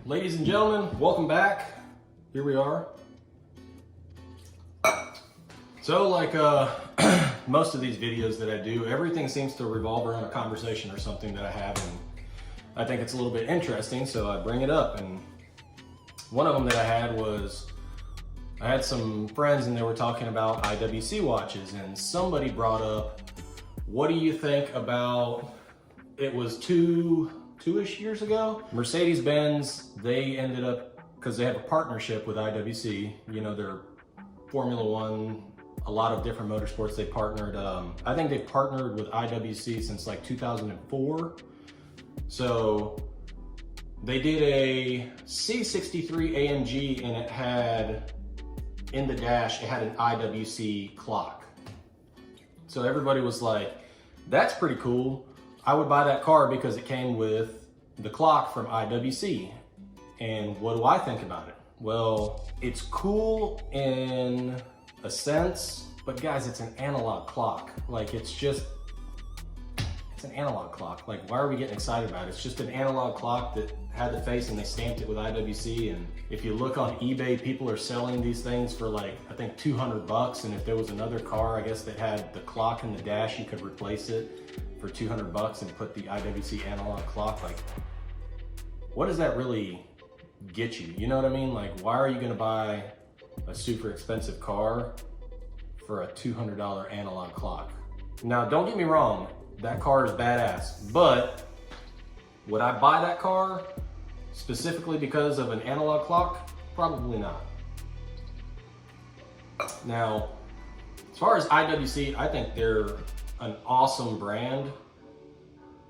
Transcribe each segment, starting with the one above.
Ladies and gentlemen, welcome back. Here we are. So like most of these videos that I do, everything seems to revolve around a conversation or something that I have, and I think it's a little bit interesting, so I bring it up. And one of them that I had was, I had some friends and they were talking about IWC watches, and somebody brought up, what do you think about, it was two-ish years ago, Mercedes-Benz, they ended up, because they have a partnership with IWC, you know, they're Formula One, a lot of different motorsports they partnered. I think they've partnered with IWC since like 2004. So they did a C63 AMG and it had, in the dash, it had an IWC clock. So everybody was like, that's pretty cool. I would buy that car because it came with the clock from IWC. And what do I think about it? Well, it's cool in a sense, but guys, it's an analog clock. Like, it's an analog clock. Like, why are we getting excited about it? It's just an analog clock that had the face and they stamped it with IWC. And if you look on eBay, people are selling these things for like, I think 200 bucks. And if there was another car, I guess, that had the clock in the dash, you could replace it for 200 bucks and put the IWC analog clock. Like, what does that really get you? You know what I mean? Like, why are you gonna buy a super expensive car for a $200 analog clock? Now, don't get me wrong, that car is badass, but would I buy that car specifically because of an analog clock? Probably not. Now, as far as IWC, I think they're an awesome brand.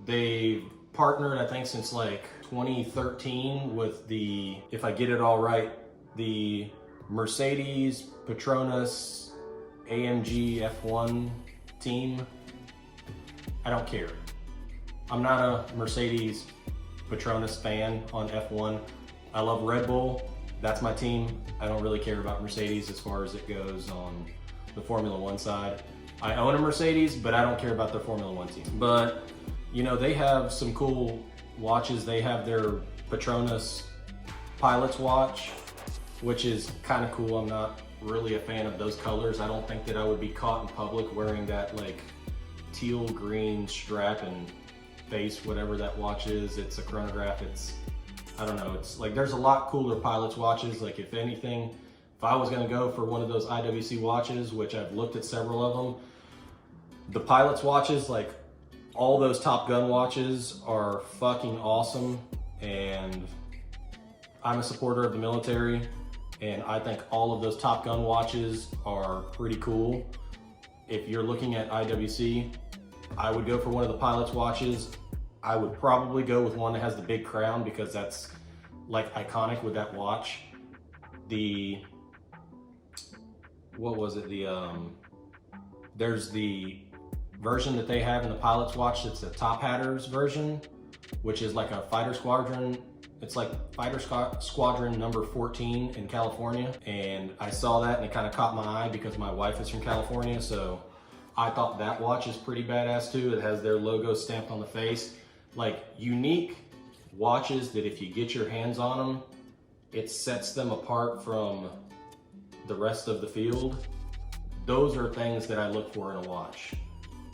They've partnered, I think, since like 2013 with the, if I get it all right, the Mercedes Petronas AMG F1 team. I don't care. I'm not a Mercedes Petronas fan on F1. I love Red Bull. That's my team. I don't really care about Mercedes as far as it goes on the Formula One side. I own a Mercedes, but I don't care about their Formula One team. But, you know, they have some cool watches. They have their Petronas Pilot's watch, which is kind of cool. I'm not really a fan of those colors. I don't think that I would be caught in public wearing that like teal green strap and face, whatever that watch is. It's a chronograph. It's, I don't know. It's like, there's a lot cooler Pilot's watches. Like, if anything, if I was gonna go for one of those IWC watches, which I've looked at several of them, the Pilot's watches, like all those Top Gun watches are fucking awesome. And I'm a supporter of the military, and I think all of those Top Gun watches are pretty cool. If you're looking at IWC, I would go for one of the Pilot's watches. I would probably go with one that has the big crown because that's like iconic with that watch. The, what was it? There's the version that they have in the Pilot's watch. It's the Top Hatter's version, which is like a fighter squadron. It's like fighter squadron number 14 in California. And I saw that and it kind of caught my eye because my wife is from California. So I thought that watch is pretty badass too. It has their logo stamped on the face. Like, unique watches that if you get your hands on them, it sets them apart from the rest of the field. Those are things that I look for in a watch.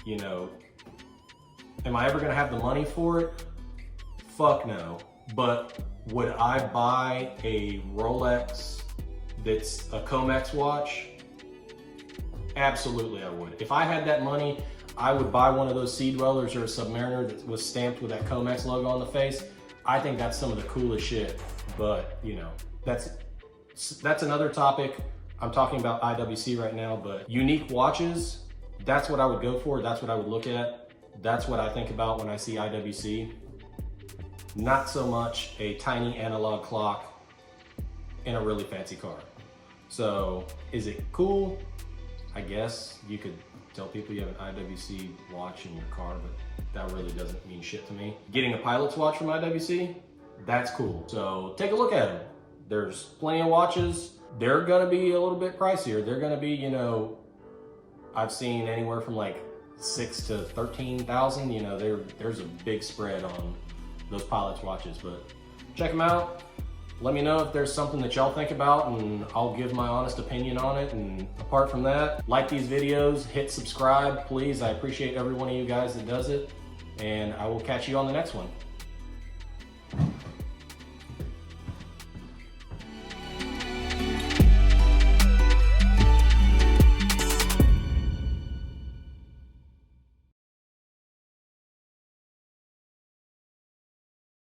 You know, am I ever gonna have the money for it? Fuck no. But would I buy a Rolex that's a Comex watch? Absolutely I would. If I had that money, I would buy one of those Sea Dwellers or a Submariner that was stamped with that Comex logo on the face. I think that's some of the coolest shit. But, you know, that's another topic. I'm talking about IWC right now, but unique watches, that's what I would go for. That's what I would look at. That's what I think about when I see IWC. Not so much a tiny analog clock in a really fancy car. So, is it cool? I guess you could tell people you have an IWC watch in your car, but that really doesn't mean shit to me. Getting a Pilot's watch from IWC, that's cool. So take a look at them. There's plenty of watches. They're gonna be a little bit pricier. They're gonna be, you know, I've seen anywhere from like 6 to 13,000. You know, there's a big spread on those Pilot's watches, but check them out. Let me know if there's something that y'all think about, and I'll give my honest opinion on it. And apart from that, like these videos, hit subscribe, please. I appreciate every one of you guys that does it, and I will catch you on the next one.